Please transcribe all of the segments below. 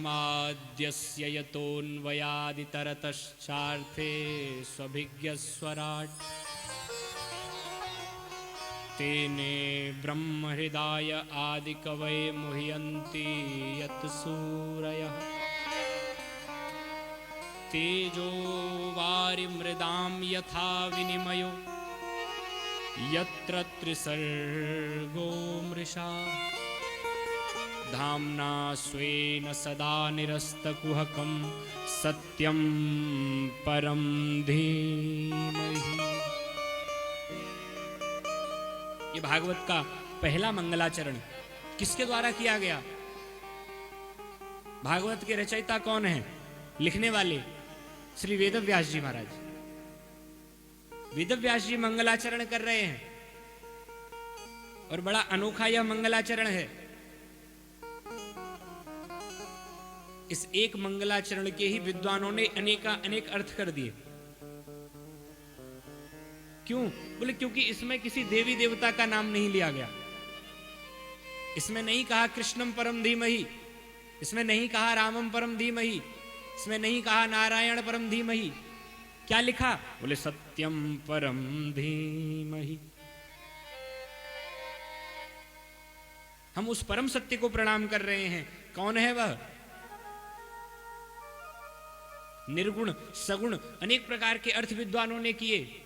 माद्यस्य यतोऽन्वयादितरतश्चार्थे स्वभिज्ञस्वराट् तेने ब्रह्महृदाय आदिकवये मुह्यन्ति यत् सूरयः तेजो वारिमृदां यथा विनिमयो यत्र त्रिसर्गो मृषा धाम्ना स्वेन सदा निरस्तकुहकं सत्यं परं धीमहि। ये भागवत का पहला मंगलाचरण किसके द्वारा किया गया? भागवत के रचयिता कौन है? लिखने वाले श्री वेदव्यास जी महाराज। वेदव्यास जी मंगलाचरण कर रहे हैं और बड़ा अनोखा यह मंगलाचरण है। इस एक मंगलाचरण के ही विद्वानों ने अनेक अर्थ कर दिए। क्यों? बोले क्योंकि इसमें किसी देवी देवता का नाम नहीं लिया गया। इसमें नहीं कहा कृष्णम परम धीमहि, इसमें नहीं कहा रामम परम धीमहि, इसमें नहीं कहा नारायण परम धीमहि। क्या लिखा? बोले सत्यम परम धीमहि। हम उस परम सत्य को प्रणाम कर रहे हैं। कौन है वह? निर्गुण सगुण अनेक प्रकार के अर्थ विद्वानों ने किए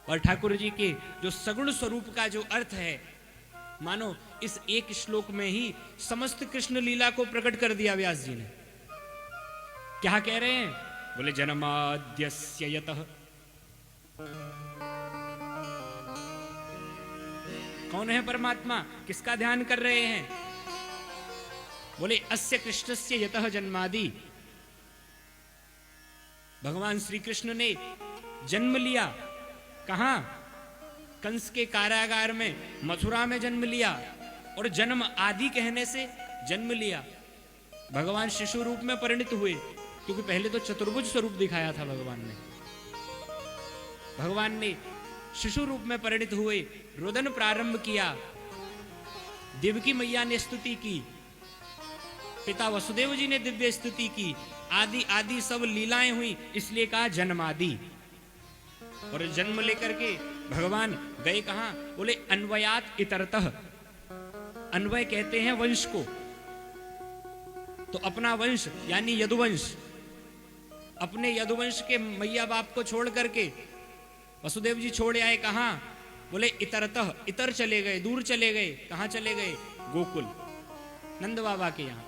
और ठाकुर जी के जो सगुण स्वरूप का जो अर्थ है, मानो इस एक श्लोक में ही समस्त कृष्ण लीला को प्रकट कर दिया व्यास जी ने। क्या कह रहे हैं? बोले जन्माद्यस्य यतः। कौन है परमात्मा? किसका ध्यान कर रहे हैं? बोले अस्य कृष्णस्य यतः जन्मादि। भगवान श्री कृष्ण ने जन्म लिया। कहां? कंस के कारागार में, मथुरा में जन्म लिया। और जन्म आदि कहने से जन्म लिया। भगवान शिशु रूप में परिणित हुए, क्योंकि पहले तो चतुर्भुज स्वरूप दिखाया था भगवान ने। भगवान ने शिशु रूप में परिणित हुए, रोदन प्रारंभ किया। देवकी मैया ने स्तुति की, पिता वसुदेव जी ने दिव्य स्तुति की। आदि आदि सब लीलाएं हुई, इसलिए कहा जन्मादि। और जन्म लेकर के भगवान गए कहां? बोले अन्वयात इतरतः। अन्वय कहते हैं वंश को। तो अपना वंश यानी यदुवंश, अपने यदुवंश के मैया बाप को छोड़ करके वसुदेव जी छोड़ आए। कहां? बोले इतरतः। इतर चले गए, दूर चले गए। कहां चले गए? गोकुल, नंद बाबा के यहां।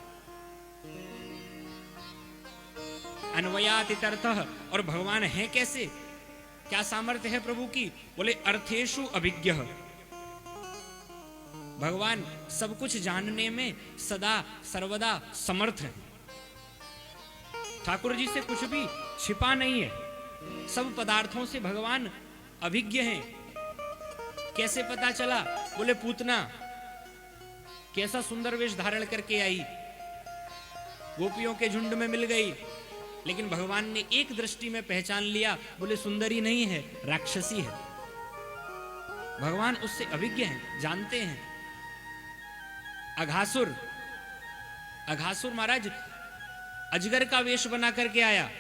अन्वयात इतरतः। और भगवान हैं कैसे? क्या सामर्थ्य है प्रभु की? बोले अर्थेषु अभिज्ञ। भगवान सब कुछ जानने में सदा सर्वदा समर्थ है। ठाकुर जी से कुछ भी छिपा नहीं है। सब पदार्थों से भगवान अभिज्ञ हैं। कैसे पता चला? बोले पूतना कैसा सुंदर वेश धारण करके आई, गोपियों के झुंड में मिल गई, लेकिन भगवान ने एक दृष्टि में पहचान लिया। बोले सुंदरी नहीं है, राक्षसी है। भगवान उससे अभिज्ञ हैं, जानते हैं। अघासुर महाराज अजगर का वेश बना करके आया।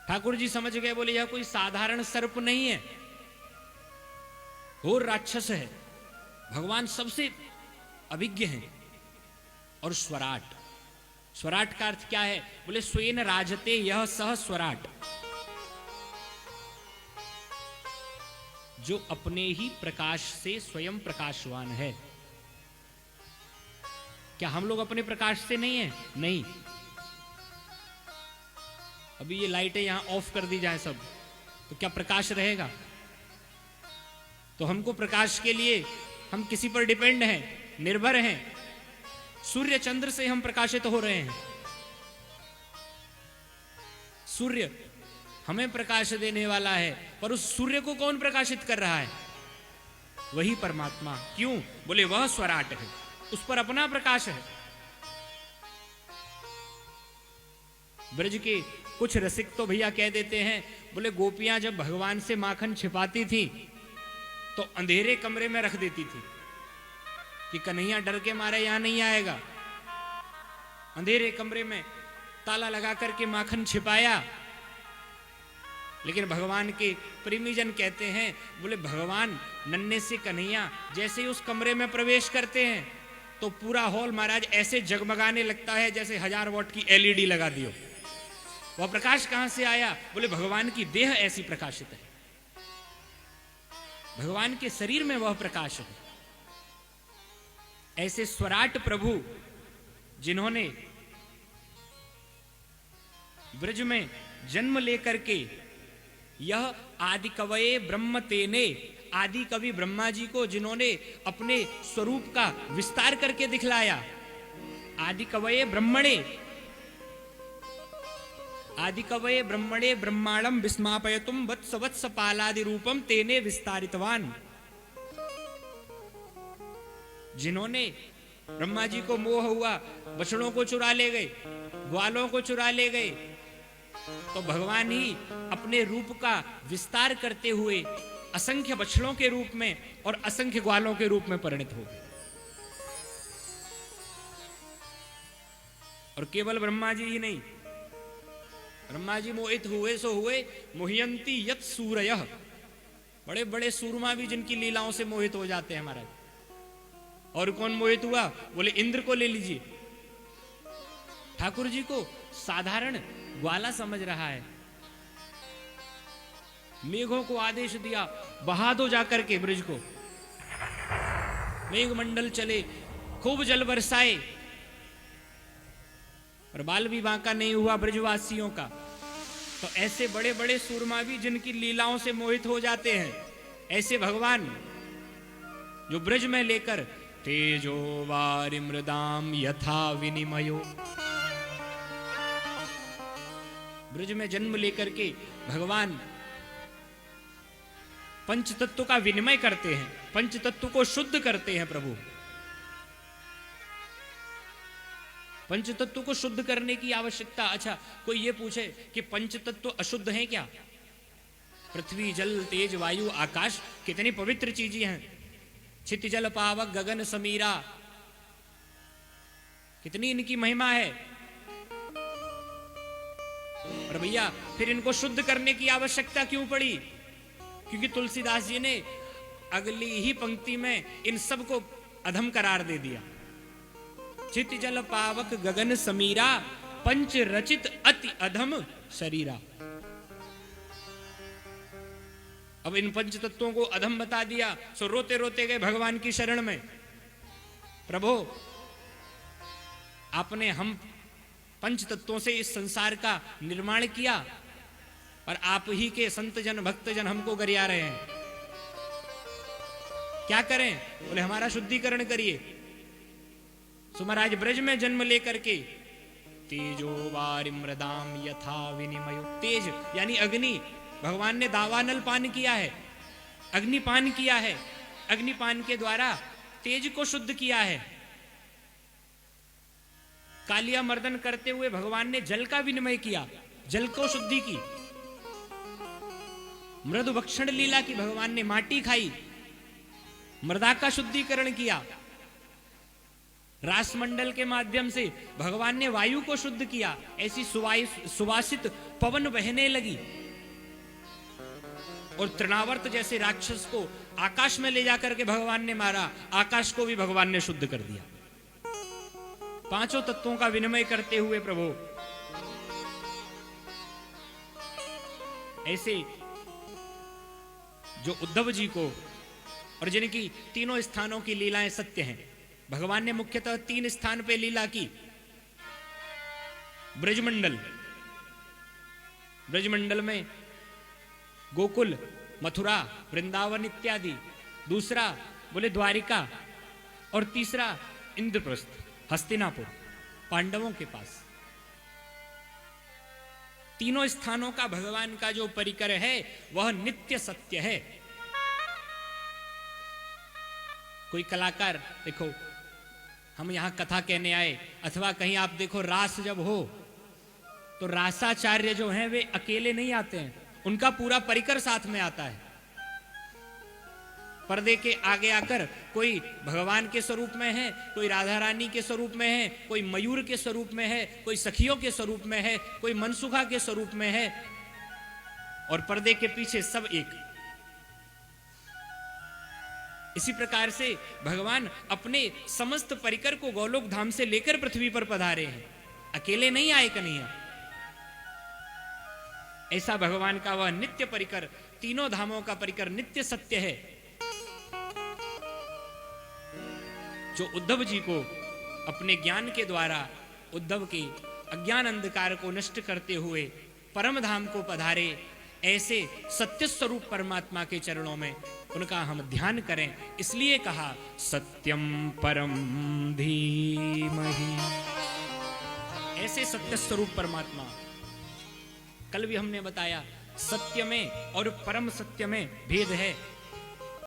ठाकुर जी समझ गए, बोले यह कोई साधारण सर्प नहीं है, घोर राक्षस है। भगवान सबसे अभिज्ञ हैं। और स्वराट, स्वराट का अर्थ क्या है? बोले स्वेन राजते यह सह स्वराट। जो अपने ही प्रकाश से स्वयं प्रकाशवान है। क्या हम लोग अपने प्रकाश से नहीं है? नहीं। अभी ये लाइटें यहां ऑफ कर दी जाए सब, तो क्या प्रकाश रहेगा? तो हमको प्रकाश के लिए हम किसी पर डिपेंड हैं, निर्भर हैं। सूर्य चंद्र से हम प्रकाशित हो रहे हैं। सूर्य हमें प्रकाश देने वाला है, पर उस सूर्य को कौन प्रकाशित कर रहा है? वही परमात्मा। क्यों? बोले वह स्वराट है, उस पर अपना प्रकाश है। ब्रज के कुछ रसिक तो भैया कह देते हैं, बोले गोपियां जब भगवान से माखन छिपाती थी तो अंधेरे कमरे में रख देती थी कि कन्हैया डर के मारे यहां नहीं आएगा। अंधेरे कमरे में ताला लगा करके माखन छिपाया। लेकिन भगवान के प्रेमीजन कहते हैं, बोले भगवान नन्हे से कन्हैया जैसे ही उस कमरे में प्रवेश करते हैं तो पूरा हॉल महाराज ऐसे जगमगाने लगता है जैसे 1000 वॉट की एलईडी लगा दियो। वह प्रकाश कहां से आया? बोले भगवान की देह ऐसी प्रकाशित है, भगवान के शरीर में वह प्रकाश है। ऐसे स्वराट प्रभु जिन्होंने ब्रज में जन्म लेकर के यह आदि कवये ब्रह्म तेने, आदि कवि ब्रह्मा जी को जिन्होंने अपने स्वरूप का विस्तार करके दिखलाया। आदि कवये ब्रह्मणे, आदि कवये ब्रह्मणे ब्रह्मांडम विस्मापयतुम वत्स वत्स पालादि रूपम तेने विस्तारितवान। जिन्होंने ब्रह्मा जी को मोह हुआ, बछड़ों को चुरा ले गए, ग्वालों को चुरा ले गए, तो भगवान ही अपने रूप का विस्तार करते हुए असंख्य बछड़ों के रूप में और असंख्य ग्वालों के रूप में परिणत हो गए। और केवल ब्रह्मा जी ही नहीं, ब्रह्मा जी मोहित हुए सो हुए, मोहयंती यत सूरयः, बड़े बड़े सूरमा भी जिनकी लीलाओं से मोहित हो जाते हैं महाराज। और कौन मोहित हुआ? बोले इंद्र को ले लीजिए। ठाकुर जी को साधारण ग्वाला समझ रहा है, मेघों को आदेश दिया बहा दो जाकर के ब्रज को, मेघ मंडल चले, खूब जल बरसाए, और बाल भी बांका नहीं हुआ ब्रजवासियों का। तो ऐसे बड़े बड़े सूरमा भी जिनकी लीलाओं से मोहित हो जाते हैं, ऐसे भगवान जो ब्रज में लेकर तेजो वारि मृदाम यथा विनिमयो, ब्रज में जन्म लेकर के भगवान पंच तत्व का विनिमय करते हैं, पंच तत्व को शुद्ध करते हैं प्रभु। पंच तत्व को शुद्ध करने की आवश्यकता, अच्छा कोई ये पूछे कि पंच तत्व अशुद्ध हैं क्या? पृथ्वी जल तेज वायु आकाश कितनी पवित्र चीजें हैं, छित जल पावक गगन समीरा, कितनी इनकी महिमा है। और भैया फिर इनको शुद्ध करने की आवश्यकता क्यों पड़ी? क्योंकि तुलसीदास जी ने अगली ही पंक्ति में इन सब को अधम करार दे दिया। चित जल पावक गगन समीरा, पंच रचित अति अधम शरीरा। अब इन पंच तत्वों को अधम बता दिया, सो रोते रोते गए भगवान की शरण में, प्रभु आपने हम पंच तत्वों से इस संसार का निर्माण किया और आप ही के संत जन भक्त जन हमको गरिया रहे हैं, क्या करें? बोले हमारा शुद्धिकरण करिए। सो महाराज ब्रज में जन्म लेकर के तेजो वारि मृदाम यथा विनिमयो, तेज यानी अग्नि, भगवान ने दावानल पान किया है, अग्निपान किया है, अग्निपान के द्वारा तेज को शुद्ध किया है। कालिया मर्दन करते हुए भगवान ने जल का विनिमय किया, जल को शुद्धि की। मृदु भक्षण लीला की, भगवान ने माटी खाई, मृदा का शुद्धिकरण किया। रासमंडल के माध्यम से भगवान ने वायु को शुद्ध किया, ऐसी सुवासित पवन बहने लगी। और तृणावर्त जैसे राक्षस को आकाश में ले जाकर के भगवान ने मारा, आकाश को भी भगवान ने शुद्ध कर दिया। पांचों तत्वों का विनिमय करते हुए प्रभु ऐसे जो उद्धव जी को, और जिनकी तीनों स्थानों की लीलाएं सत्य हैं, भगवान ने मुख्यतः 3 स्थान पे लीला की। ब्रजमंडल, ब्रजमंडल में गोकुल, मथुरा, वृंदावन इत्यादि, दूसरा बोले द्वारिका, और तीसरा इंद्रप्रस्थ हस्तिनापुर पांडवों के पास। तीनों स्थानों का भगवान का जो परिकर है वह नित्य सत्य है। कोई कलाकार, देखो हम यहां कथा कहने आए, अथवा कहीं आप देखो रास जब हो तो रासाचार्य जो हैं वे अकेले नहीं आते हैं, उनका पूरा परिकर साथ में आता है। पर्दे के आगे आकर कोई भगवान के स्वरूप में है, कोई राधा रानी के स्वरूप में है, कोई मयूर के स्वरूप में है, कोई सखियों के स्वरूप में है, कोई मनसुखा के स्वरूप में है, और पर्दे के पीछे सब एक। इसी प्रकार से भगवान अपने समस्त परिकर को गोलोक धाम से लेकर पृथ्वी पर पधारे हैं, अकेले नहीं आए कन्हैया। ऐसा भगवान का वह नित्य परिकर, तीनों धामों का परिकर नित्य सत्य है, जो उद्धव जी को अपने ज्ञान के द्वारा उद्धव के अज्ञान अंधकार को नष्ट करते हुए परम धाम को पधारे। ऐसे सत्य स्वरूप परमात्मा के चरणों में उनका हम ध्यान करें। इसलिए कहा सत्यम परम धीमहि। ऐसे सत्य स्वरूप परमात्मा, कल भी हमने बताया सत्य में और परम सत्य में भेद है।